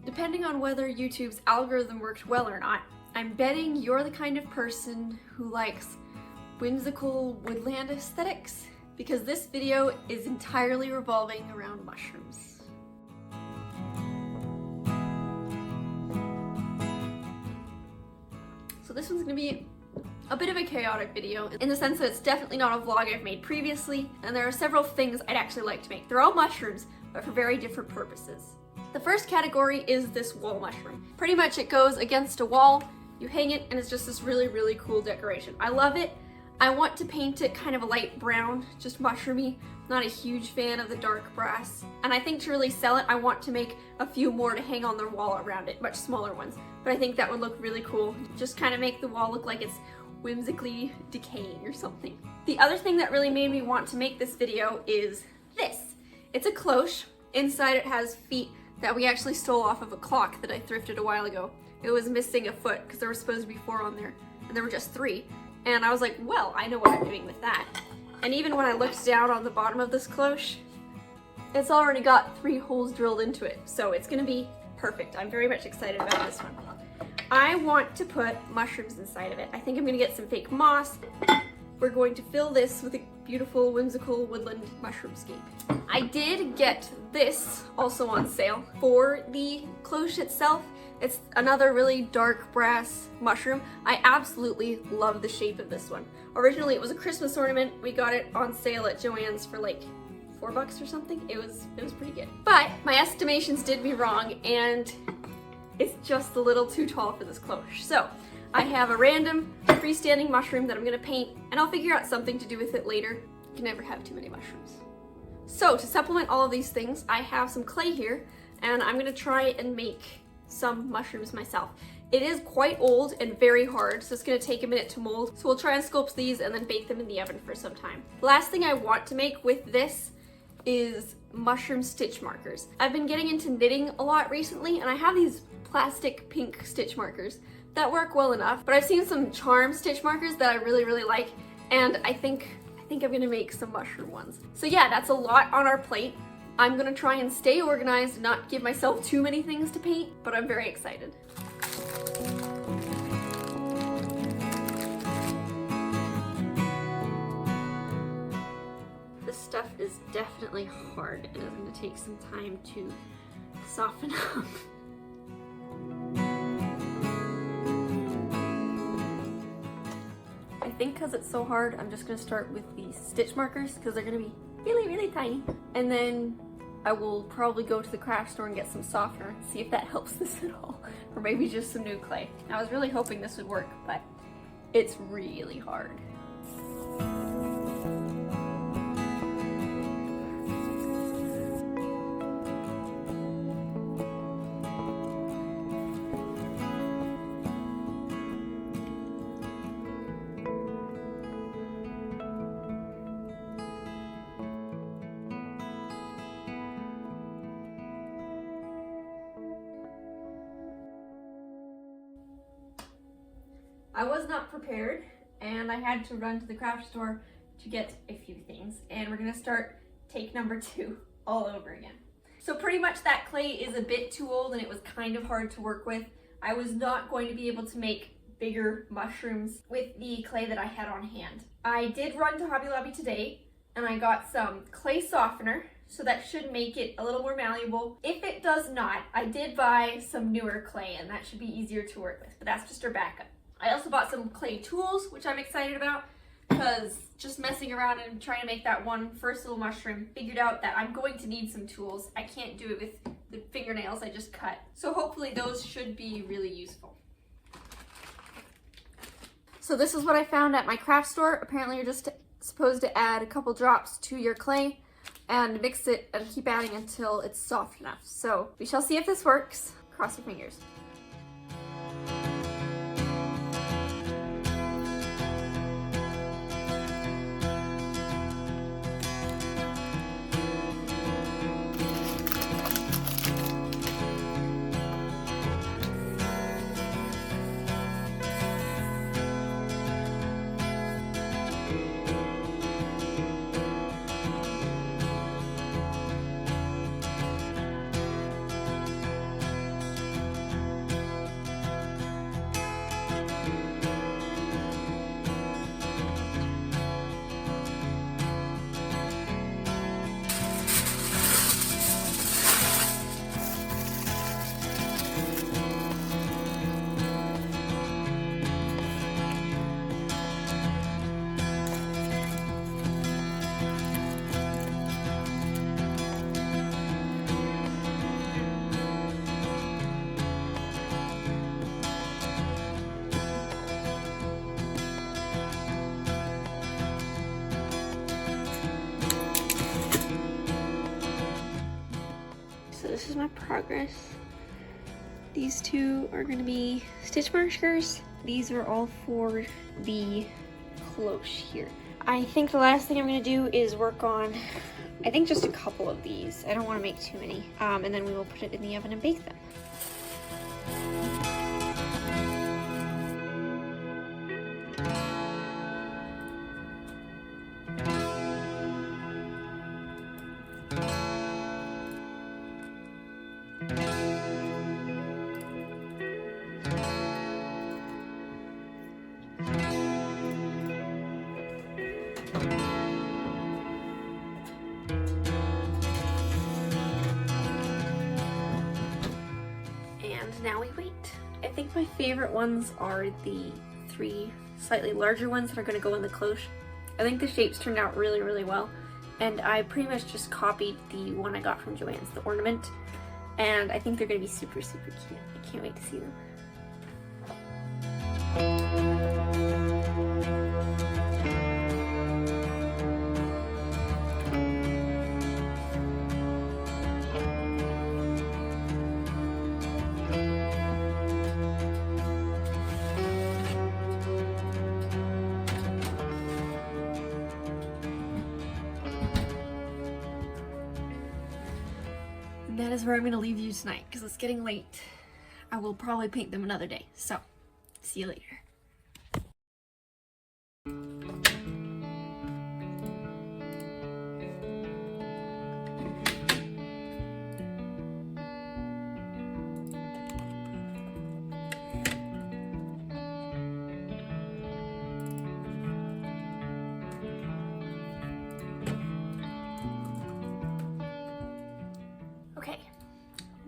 Depending on whether YouTube's algorithm worked well or not, I'm betting you're the kind of person who likes whimsical woodland aesthetics, because this video is entirely revolving around mushrooms. So this one's gonna be a bit of a chaotic video in the sense that it's definitely not a vlog I've made previously, and there are several things I'd actually like to make. They're all mushrooms, but for very different purposes. The first category is this wall mushroom. Pretty much it goes against a wall, you hang it, and it's just this really, really cool decoration. I love it. I want to paint it kind of a light brown, just mushroomy. Not a huge fan of the dark brass. And I think to really sell it, I want to make a few more to hang on the wall around it, much smaller ones. But I think that would look really cool. Just kind of make the wall look like it's whimsically decaying or something. The other thing that really made me want to make this video is this. It's a cloche. Inside it has feet that we actually stole off of a clock that I thrifted a while ago. It was missing a foot because there were supposed to be 4 on there, and there were just 3. And I was like, well, I know what I'm doing with that. And even when I looked down on the bottom of this cloche, it's already got 3 holes drilled into it. So it's gonna be perfect. I'm very much excited about this one. I want to put mushrooms inside of it. I think I'm gonna get some fake moss. We're going to fill this with a beautiful, whimsical woodland mushroomscape. I did get this also on sale for the cloche itself. It's another really dark brass mushroom. I absolutely love the shape of this one. Originally it was a Christmas ornament. We got it on sale at Joann's for like $4 or something. It was pretty good. But my estimations did me wrong, and it's just a little too tall for this cloche. So I have a random freestanding mushroom that I'm gonna paint, and I'll figure out something to do with it later. You can never have too many mushrooms. So to supplement all of these things, I have some clay here, and I'm gonna try and make some mushrooms myself. It is quite old and very hard, so it's gonna take a minute to mold. So we'll try and sculpt these and then bake them in the oven for some time. The last thing I want to make with this is mushroom stitch markers. I've been getting into knitting a lot recently, and I have these plastic pink stitch markers that work well enough, but I've seen some charm stitch markers that I really, really like, and I think I'm gonna make some mushroom ones. So yeah, that's a lot on our plate. I'm gonna try and stay organized and not give myself too many things to paint, but I'm very excited. This stuff is definitely hard, and it's gonna take some time to soften up. I think because it's so hard, I'm just gonna start with these stitch markers because they're gonna be really, really tiny. And then I will probably go to the craft store and get some softener and see if that helps this at all. Or maybe just some new clay. I was really hoping this would work, but it's really hard. I was not prepared, and I had to run to the craft store to get a few things, and we're gonna start take number 2 all over again. So pretty much that clay is a bit too old, and it was kind of hard to work with. I was not going to be able to make bigger mushrooms with the clay that I had on hand. I did run to Hobby Lobby today, and I got some clay softener, so that should make it a little more malleable. If it does not, I did buy some newer clay, and that should be easier to work with, but that's just our backup. I also bought some clay tools, which I'm excited about, because just messing around and trying to make that one first little mushroom, figured out that I'm going to need some tools. I can't do it with the fingernails I just cut. So hopefully those should be really useful. So this is what I found at my craft store. Apparently you're just supposed to add a couple drops to your clay and mix it and keep adding until it's soft enough. So we shall see if this works. Cross your fingers. my progress. These two are gonna be stitch markers. These are all for the cloche here. I think the last thing I'm gonna do is work on, I think just a couple of these. I don't wanna make too many. And then we will put it in the oven and bake them. Now we wait. I think my favorite ones are the 3 slightly larger ones that are going to go in the cloche. I think the shapes turned out really, really well, and I pretty much just copied the one I got from Joann's, the ornament, and I think they're going to be super, super cute. I can't wait to see them. That is where I'm going to leave you tonight because it's getting late. I will probably paint them another day. So, see you later. Okay,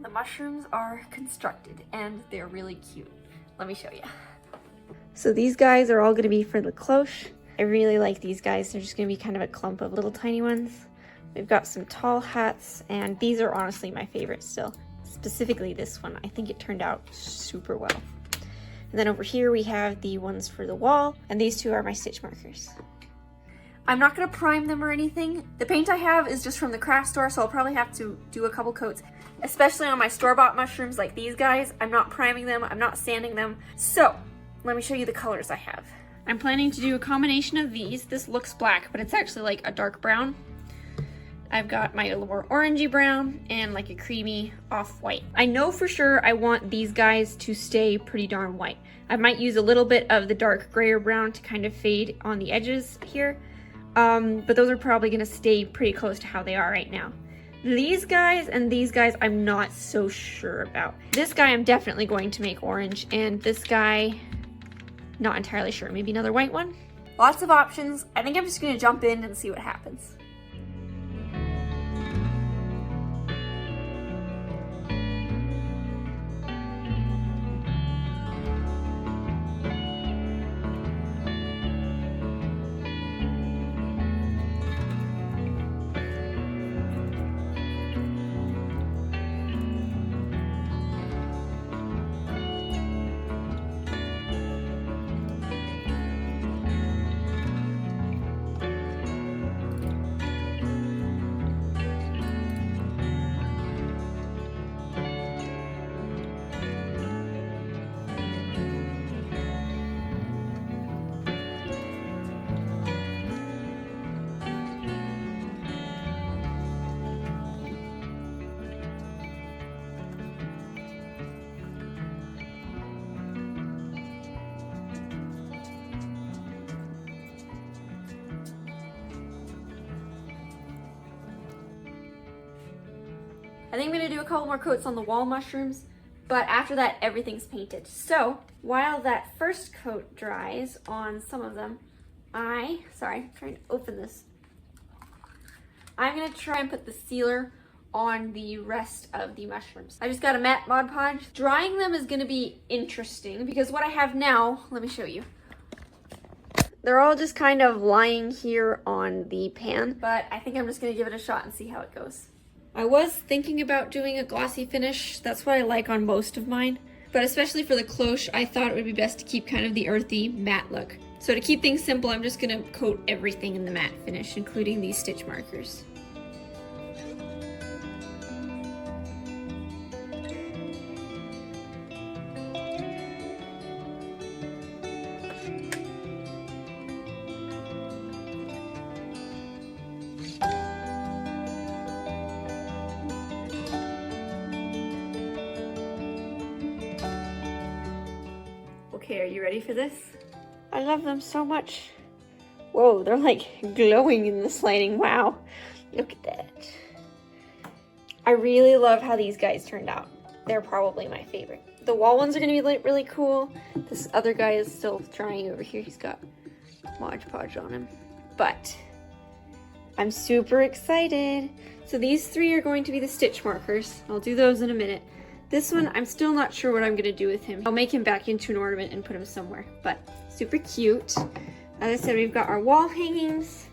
the mushrooms are constructed and they're really cute. Let me show you. So these guys are all gonna be for the cloche. I really like these guys. They're just gonna be kind of a clump of little tiny ones. We've got some tall hats, and these are honestly my favorite still. Specifically this one. I think it turned out super well. And then over here we have the ones for the wall, and these two are my stitch markers. I'm not gonna prime them or anything. The paint I have is just from the craft store, so I'll probably have to do a couple coats, especially on my store-bought mushrooms like these guys. I'm not priming them, I'm not sanding them. So, let me show you the colors I have. I'm planning to do a combination of these. This looks black, but it's actually like a dark brown. I've got my more orangey brown and like a creamy off-white. I know for sure I want these guys to stay pretty darn white. I might use a little bit of the dark gray or brown to kind of fade on the edges here. But those are probably gonna stay pretty close to how they are right now. These guys and these guys, I'm not so sure about. This guy I'm definitely going to make orange, and this guy, not entirely sure. Maybe another white one? Lots of options. I think I'm just gonna jump in and see what happens. I think I'm gonna do a couple more coats on the wall mushrooms, but after that, everything's painted. So while that first coat dries on some of them, I'm trying to open this. I'm gonna try and put the sealer on the rest of the mushrooms. I just got a matte Mod Podge. Drying them is gonna be interesting because what I have now, let me show you. They're all just kind of lying here on the pan, but I think I'm just gonna give it a shot and see how it goes. I was thinking about doing a glossy finish. That's what I like on most of mine. But especially for the cloche, I thought it would be best to keep kind of the earthy matte look. So to keep things simple, I'm just gonna coat everything in the matte finish, including these stitch markers. Okay, are you ready for this? I love them so much. Whoa, they're like glowing in this lighting. Wow, look at that. I really love how these guys turned out. They're probably my favorite. The wall ones are gonna be really cool. This other guy is still trying over here. He's got Mod Podge on him. But I'm super excited. So these three are going to be the stitch markers. I'll do those in a minute. This one, I'm still not sure what I'm gonna do with him. I'll make him back into an ornament and put him somewhere, but super cute. As I said, we've got our wall hangings,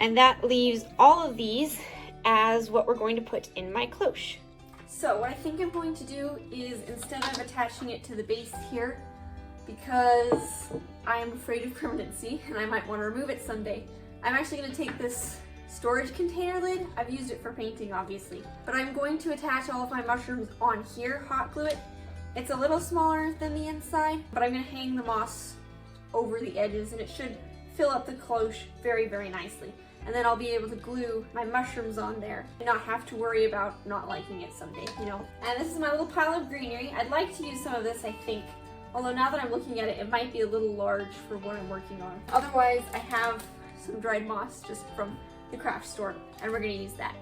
and that leaves all of these as what we're going to put in my cloche. So what I think I'm going to do is, instead of attaching it to the base here, because I am afraid of permanency and I might want to remove it someday, I'm actually going to take this storage container lid. I've used it for painting, obviously, but I'm going to attach all of my mushrooms on here, hot glue it. It's a little smaller than the inside, but I'm going to hang the moss over the edges and it should fill up the cloche very, very nicely. And then I'll be able to glue my mushrooms on there and not have to worry about not liking it someday, you know. And this is my little pile of greenery. I'd like to use some of this, I think. Although now that I'm looking at it, it might be a little large for what I'm working on. Otherwise, I have some dried moss just from the craft store, and we're gonna use that.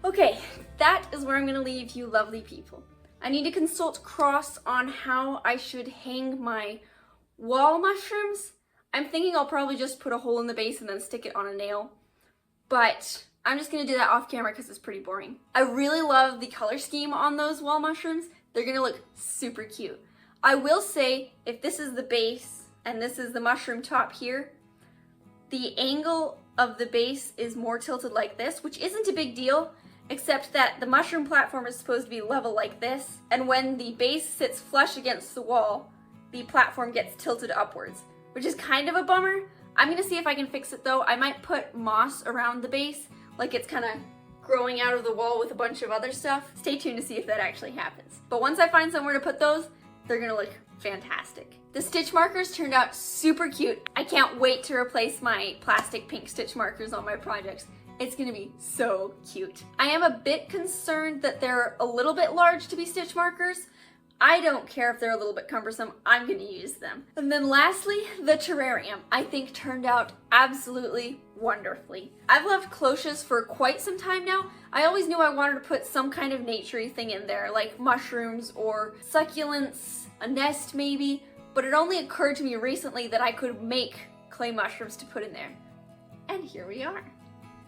Okay, that is where I'm going to leave you lovely people. I need to consult Cross on how I should hang my wall mushrooms. I'm thinking I'll probably just put a hole in the base and then stick it on a nail, but I'm just going to do that off camera because it's pretty boring. I really love the color scheme on those wall mushrooms. They're going to look super cute. I will say, if this is the base and this is the mushroom top here, the angle of the base is more tilted like this, which isn't a big deal, except that the mushroom platform is supposed to be level like this, and when the base sits flush against the wall, the platform gets tilted upwards, which is kind of a bummer. I'm gonna see if I can fix it though. I might put moss around the base, like it's kind of growing out of the wall with a bunch of other stuff. Stay tuned to see if that actually happens. But once I find somewhere to put those, they're gonna look fantastic. The stitch markers turned out super cute. I can't wait to replace my plastic pink stitch markers on my projects. It's gonna be so cute. I am a bit concerned that they're a little bit large to be stitch markers. I don't care if they're a little bit cumbersome, I'm gonna use them. And then lastly, the terrarium, I think turned out absolutely wonderfully. I've loved cloches for quite some time now. I always knew I wanted to put some kind of naturey thing in there, like mushrooms or succulents, a nest maybe, but it only occurred to me recently that I could make clay mushrooms to put in there. And here we are.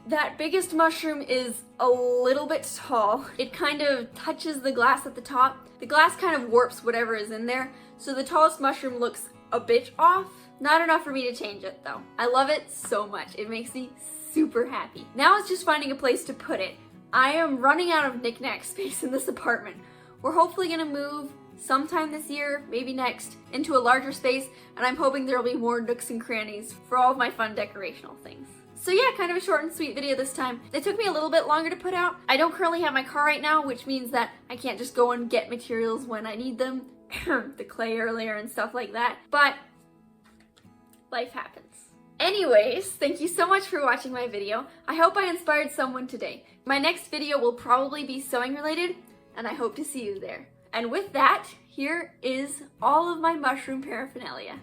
That biggest mushroom is a little bit tall. It kind of touches the glass at the top. The glass kind of warps whatever is in there, so the tallest mushroom looks a bit off. Not enough for me to change it though. I love it so much. It makes me super happy. Now it's just finding a place to put it. I am running out of knick-knack space in this apartment. We're hopefully gonna move sometime this year, maybe next, into a larger space, and I'm hoping there'll be more nooks and crannies for all of my fun decorational things. So yeah, kind of a short and sweet video this time. It took me a little bit longer to put out. I don't currently have my car right now, which means that I can't just go and get materials when I need them. The clay earlier and stuff like that. But life happens. Anyways, thank you so much for watching my video. I hope I inspired someone today. My next video will probably be sewing related, and I hope to see you there. And with that, here is all of my mushroom paraphernalia.